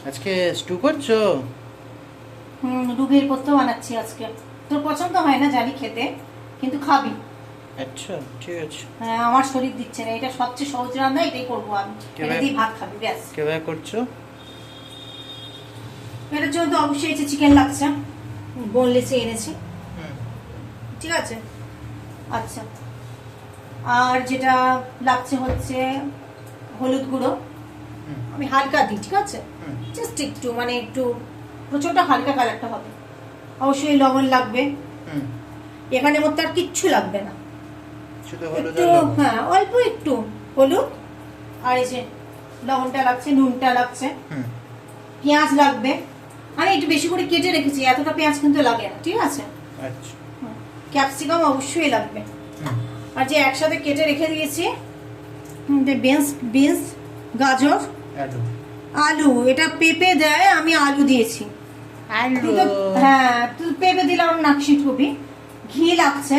আজকে স্টু করছো? রুগীর পত্র বানাচ্ছি আজকে। তোর পছন্দ হয় না জানি খেতে, কিন্তু খাবি। আচ্ছা ঠিক আছে। হ্যাঁ, আমার শরীর দিচ্ছে না, এটা সবচেয়ে সহজ রান্না, এটাই করবো আমি। এটা দিয়ে ভাত খাবি ব্যাস। কিভাবে করছো? এটার জন্য তো অবশ্যই এই চিকেন লাগছে, বোনলেসে এনেছি। ঠিক আছে, আচ্ছা। আর যেটা লাগছে হচ্ছে হলুদ গুঁড়ো, আমি হালকা দিই, ঠিক আছে, জাস্ট একটু, মানে একটু প্রচন্ড হালকা কালারটা হবে। অবশ্যই লবণ লাগবে, এখানে মধ্যে আর কিচ্ছু লাগবে না, একটু, হ্যাঁ অল্প একটু হলুদ, আর এই যে লবণটা লাগছে, নুনটা লাগছে, পেঁয়াজ লাগবে। আমি একটু বেশি করে কেটে রেখেছি, এতটা পেঁয়াজ কিন্তু লাগে না, ঠিক আছে। আচ্ছা, ক্যাপসিকাম অবশ্যই লাগবে। আর যে একসাথে কেটে রেখে দিয়েছি বিনস, গাজর, আলু, এটা পেঁপে দেয়, আমি আলু দিয়েছি। হ্যাঁ, পেঁপে দিলাম নাকশি কপি। ঘি লাগছে,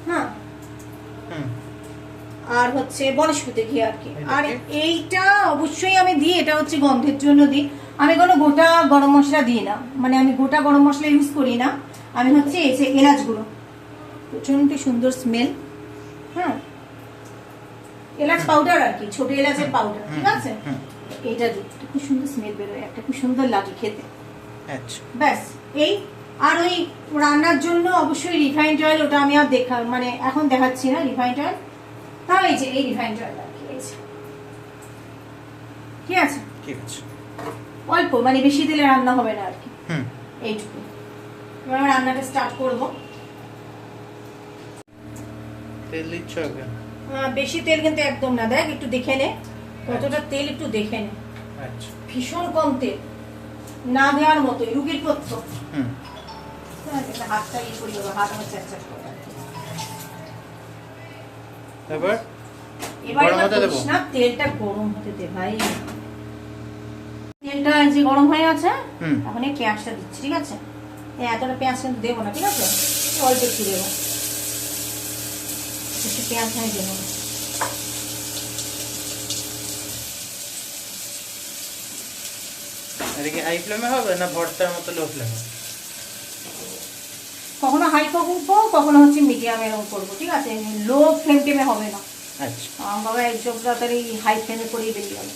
হ্যাঁ, আর হচ্ছে বনস্পতি ঘি আর কি। আর এইটা অবশ্যই আমি দিই, এটা হচ্ছে গন্ধের জন্য দিই। আমি কোনো গোটা গরম মশলা দিই না, মানে আমি গোটা গরম মশলা ইউজ করি না। আমি হচ্ছে এই যে এলাচ গুঁড়ো, প্রচন্ড সুন্দর স্মেল, হ্যাঁ, এলাচ পাউডার আর কি, ছোট এলাচের পাউডার, ঠিক আছে। এটা দিই, খুব সুন্দর স্মেল বেরোয়, একটা খুব সুন্দর লাগে খেতে। আচ্ছা, ব্যাস এই। আর ওই রান্নার জন্য অবশ্যই রিফাইন্ড অয়েল, ওটা আমি আর মানে এখন দেখাচ্ছি না রিফাইন্ড অয়েল। তাও এই যে এই রিফাইন্ড অয়েল আর কি, ঠিক আছে, ঠিক আছে, অল্প, মানে বেশি দিলে রান্না হবে না আর কি, এইটুকু। এবার রান্নাটা স্টার্ট করব। তেল দিচ্ছ আগে? বেশি তেল কিন্তু একদম না, দেখ একটু দেখে নে কতটা তেল, একটু দেখে নে। আচ্ছা, ভীষণ কম তেল, না দেওয়ার মতো, রুগীর পথ্য। হাতটা ইয়ে করি, হাত আমার চ্যাট করে। তারপর এবার না, তেলটা গরম হতে দে ভাই। তেলটা যে গরম হয়ে আছে, এখন এই পেঁয়াজটা দিচ্ছি, ঠিক আছে। এতটা পেঁয়াজ কিন্তু দেবো না, ঠিক আছে, অল্প একটু দেবো, একটু পেঁয়াজ আমি দেবো। এদিকে হাই ফ্লেমে হবে না ভর্তার মতো লো ফ্লেমে? কখনো হাই করবো, কখনো হচ্ছে মিডিয়ামে এরকম করবো, ঠিক আছে। লো ফ্লেম টেমে হবে না। আচ্ছা, আমার বাবা একদম তাড়াতাড়ি হাই ফ্লেমে করেই বেরিয়ে গেল।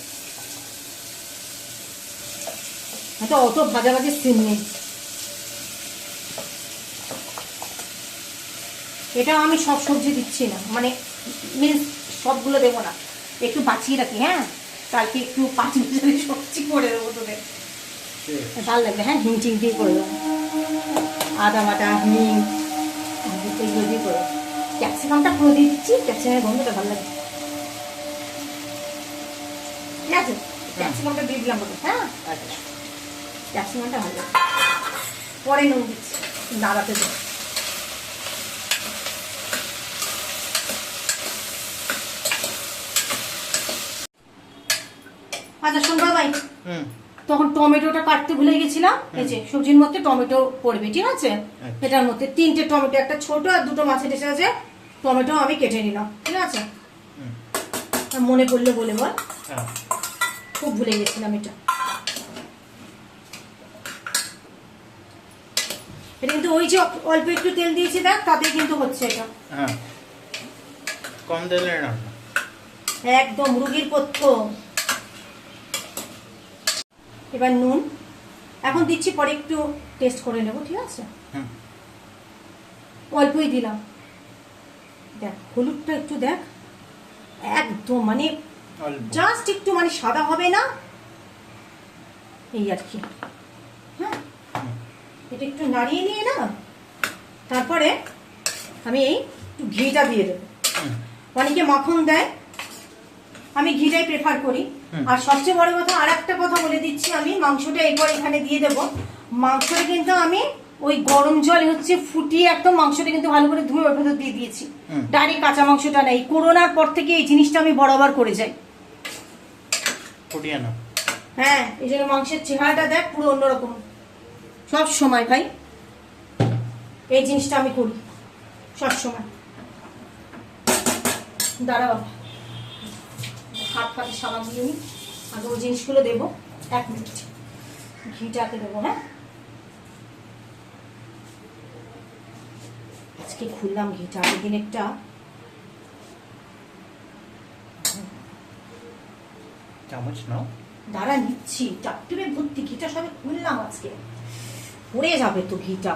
হয়তো অত ভাজাভাজি সিন নেই। এটা আমি সব সবজি দিচ্ছি না, মানে মিন্স সবগুলো দেবো না, একটু বাঁচিয়ে রাখি। হ্যাঁ, কালকে একটু 5 মিনিটের সবজি করে দেবো তোদের, ভালো লাগবে। হ্যাঁ, হিং টিং দিয়ে করে দেবো, আদা বাটা, হিং, এগুলো দিয়ে করে। ক্যাপসিকামটা পুরো দিয়ে দিচ্ছি, ক্যাপসিকামের গন্ধটা ভালো লাগে, ঠিক আছে। ক্যাপসিকামটা দিয়ে দিলাম বলে, হ্যাঁ, ক্যাপসিকামটা ভালো লাগে। পরে নুন দিচ্ছি, নাড়াতে দেবো। আচ্ছা শোন বাবাই, তখন টমেটোটা কাটতে ভুলে গেছিলাম। এই যে সবজির মধ্যে টমেটো পড়বে, ঠিক আছে। এটার মধ্যে 3টে টমেটো, একটা ছোট আর 2টো মাছের এসে আছে টমেটো আমি কেটে নিলাম, ঠিক আছে। মনে পড়লে বলে বল, খুব ভুলে গেছিলাম এটা। এটা কিন্তু ওই যে অল্প একটু তেল দিয়েছি দেখ, তাতে কিন্তু হচ্ছে এটা। কম তেলে রান্না, একদম রুগীর পথ্য। এবার নুন এখন দিচ্ছি, পরে একটু টেস্ট করে নেবো, ঠিক আছে। অল্পই দিলাম, দেখ হলুদটা একটু দেখ, একদম মানে জাস্ট একটু, মানে সাদা হবে না, এই আর কি। হ্যাঁ, এটা একটু নাড়িয়ে নিয়ে না, তারপরে আমি এই একটু ঘিটা দিয়ে দেবো। অনেকে মাখন দেয়, আমি ঘিটাই প্রেফার করি। আর সবচেয়ে বড় কথা, আর একটা কথা বলে দিচ্ছি, আমি মাংসটা এরপর এখানে দিয়ে দেবো। মাংসটা কিন্তু আমি ওই গরম জল হচ্ছে ফুটিয়ে একদম মাংসটা কিন্তু ভালো করে ধুয়ে ওর ভেতর দিয়ে দিয়েছি, ডাইরেক্ট কাঁচা মাংসটা নেই। করোনার পর থেকে এই জিনিসটা আমি বরাবর করে যাই, ফুটিয়ে না। হ্যাঁ, এই জন্য মাংসের চেহারাটা দেখ পুরো অন্যরকম সব সময় ভাই। এই জিনিসটা আমি করি সব সময়। দাঁড়া বাবা, হাত পাতে সাবান দিয়ে নি, আগে ওই জিনিসগুলো দেবো। 1 মিনিট, ঘিটাকে দেবো। হ্যাঁ, আজকে খুললাম ঘিটা, আগের একটা চামচ নাও। দাঁড়া নিচ্ছি, চারটে ভর্তি ঘিটা সবে খুললাম আজকে, পড়ে যাবে তো ঘিটা।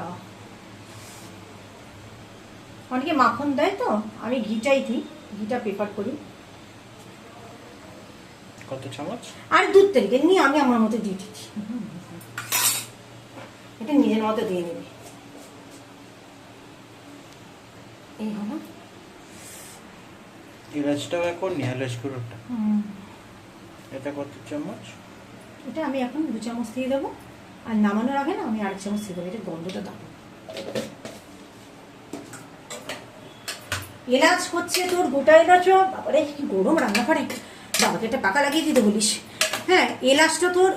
অনেকে মাখন দেয়, তো আমি ঘিটাই দিই, ঘিটা প্রেফার করি। কত চামচ? আর দুধ তেল নিয়ে আমি আমার মতো দিয়ে দিচ্ছি, এটা নিজের মতো দিয়ে নেবে। এই হলো এলাচটাও এখন নি, এলাচ গুঁড়োটা। এটা কত চামচ? এটা আমি এখন 2 চামচ দিয়ে দেবো, আর নামানোর আগে না আমি 1 চামচ দিয়ে দেবো, এটা গন্ধটা দাও। এলাচ হচ্ছে তোর গোটা এলাচ, বাবারে কি গরম রান্নাঘরে, বাবাকে একটা পাকা লাগিয়ে দিতে বলিস। হ্যাঁ, এলাচটা তোর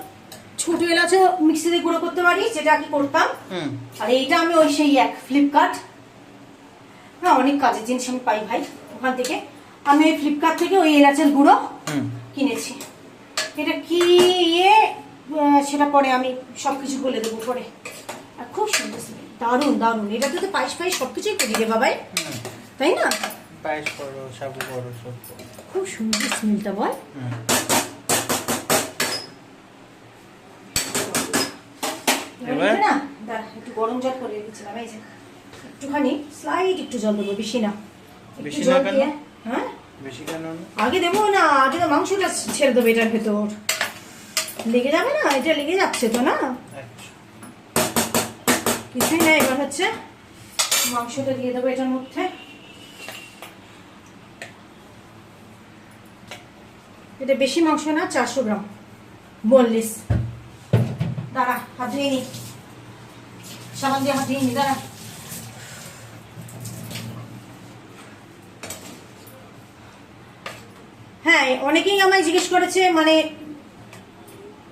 ছোট এলাচও মিক্সিতে গুঁড়ো করতে পারি, যেটা কি করতাম। আর এইটা আমি ওই সেই ফ্লিপকার্ট, হ্যাঁ অনেক কাজের জিনিস আমি পাই ভাই ওখান থেকে, আমি ওই ফ্লিপকার্ট থেকে ওই এলাচের গুঁড়ো কিনেছি। এটা কি সেটা পরে আমি সবকিছু বলে দেবো পরে। আর খুব সুন্দর, দারুণ দারুণ। এটাতে তো পায়েস পায়েস সবকিছুই করি রে বাবাই, তাই না? পায়েস করো, সাবু করো, সব খুব সুন্দর স্মেলটা, বল। এবার না দাঁড়া, একটু গরম জল করে রেখেছিলাম, এই যে একটুখানি স্লাইড একটু জল দেবো, বেশি না। বেশি না কেন? হ্যাঁ বেশি কেন? আগে দেবো না, আগে তো মাংসটা ছেড়ে দেবো এটার ভেতর, লেগে যাবে না, এটা লেগে যাচ্ছে তো না, কিছুই না। এবার হচ্ছে মাংসটা দিয়ে দেবো এটার মধ্যে। এটা বেশি মাংস না, 400 গ্রাম বোনলেস। দাঁড়া হাত ধুয়ে নি, সাবান দিয়ে হাত ধুয়ে নি, দাঁড়া। হ্যাঁ, অনেকেই আমায় জিজ্ঞেস করেছে, মানে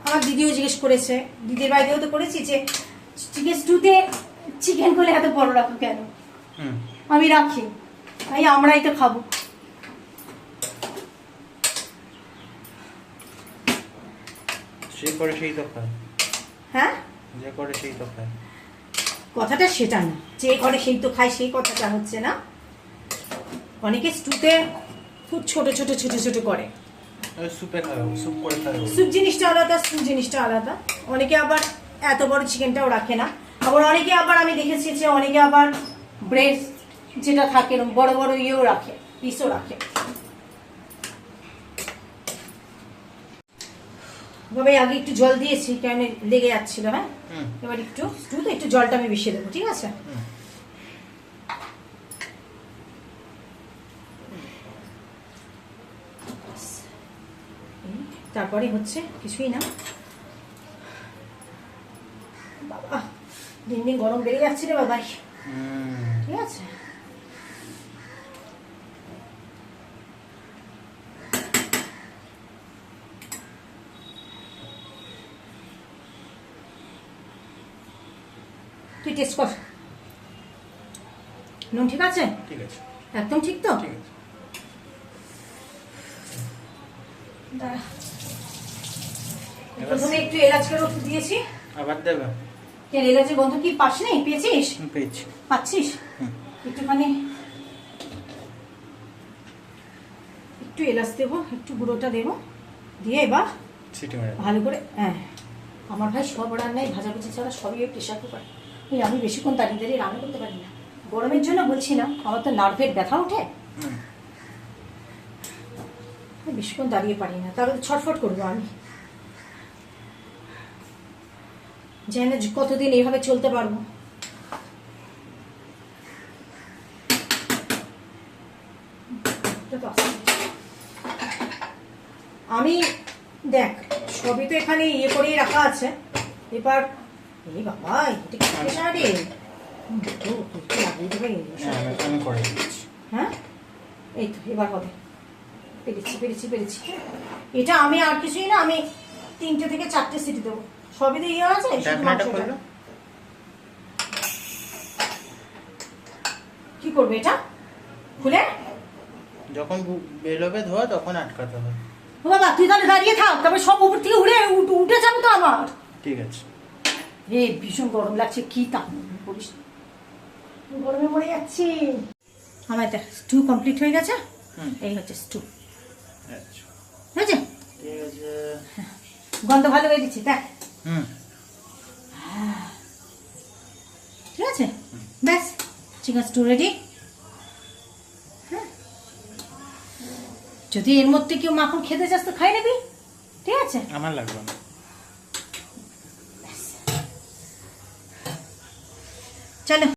আমার দিদিও জিজ্ঞেস করেছে, দিদির বাড়িতেও তো করেছি, যে চিকেন স্টুতে চিকেন করলে এত বড় রাখো কেন? আমি রাখি, তাই আমরাই তো খাবো। যে করে সেই তো খায়। হ্যাঁ, যে করে সেই তো খায়, কথাটা সেটা না, যে করে সেই তো খায়, সেই কথাটা হচ্ছে না। অনেকে স্টুতে খুব ছোট ছোট ছোট ছোট করে, সুপে খায়, সুপ করে খায়। স্যুপ জিনিসটা আলাদা, স্টু জিনিসটা আলাদা। অনেকে আবার এত বড় চিকেনটাও রাখে না, আবার অনেকে আবার আমি দেখেছি যে অনেকে আবার ব্রেস্ট যেটা থাকে বড় বড় ইয়েও রাখে, পিসও রাখে। ভাবে আগে একটু জল দিয়েছি, কেন লেগে যাচ্ছিল। হ্যাঁ, এবার একটু স্টুতে একটু জলটা আমি মিশিয়ে দেবো, ঠিক আছে? তারপরে হচ্ছে কিছুই না, বাবা দিন দিন গরম বেড়ে যাচ্ছে রে বাবাই, ঠিক আছে? তুই টেস্ট কর, নুন ঠিক আছে? ঠিক আছে, একদম ঠিক তো? ঠিক আছে। দাঁড়া, প্রথমে একটু এলাচের ওষুধ দিয়েছি, আবার দেবে? কেন এলাচের গন্ধ কি পাস নেই? পেয়েছিস? পেয়েছি। পাচ্ছিস? একটুখানি একটু এলাচ দেবো, একটু গুঁড়োটা দেবো, দিয়ে এবার সিটি মেরে ভালো করে। হ্যাঁ, আমার ভাই সব রান্নায় ভাজাভুজি ছাড়া সবই ওই প্রেশার কুকার। আমি বেশিক্ষণ দাঁড়িয়ে দাঁড়িয়ে রান্না করতে পারি না, গরমের জন্য বলছি না, আমার তো নার্ভের ব্যথা ওঠে, বেশিক্ষণ দাঁড়িয়ে পারি না, তাহলে ছটফট করবো আমি। জানি না কতদিন এইভাবে চলতে পারবো। আমি দেখ সবই তো এখানে ইয়ে করেই রাখা আছে, এবার এই বাবা এটা কি প্রেশার রে? আমি করে দিচ্ছি। হ্যাঁ, এই তো এবার হবে, পেরেছি পেরেছি পেরেছি। এটা আমি আর কিছুই না, আমি 3টে থেকে 4টে সিটি দেবো, সবই তো ইয়ে আছে। কি করবে এটা খুলে? যখন বেরোবে ধোয়া তখন আটকাতে হবে। ও বাবা তুই তাহলে দাঁড়িয়ে থাক, তারপরে সব উপর থেকে উঠে যাবে তো আমার। ঠিক আছে। রে ভীষণ গরম লাগছে, কি তা বলিস, গরমে মরে যাচ্ছি। আমার দেখ স্টু কমপ্লিট হয়ে গেছে। এই হচ্ছে স্টু। আচ্ছা হয়েছে? ঠিক আছে। গন্ধ ভালো হয়ে দিচ্ছে দেখ। হুম ঠিক আছে, ব্যাস চিকেন স্টু রেডি। হ্যাঁ, যদি এর মধ্যে কেউ মাখন খেতে চাস তো খাই নেবি, ঠিক আছে? আমার লাগবে না। চলো।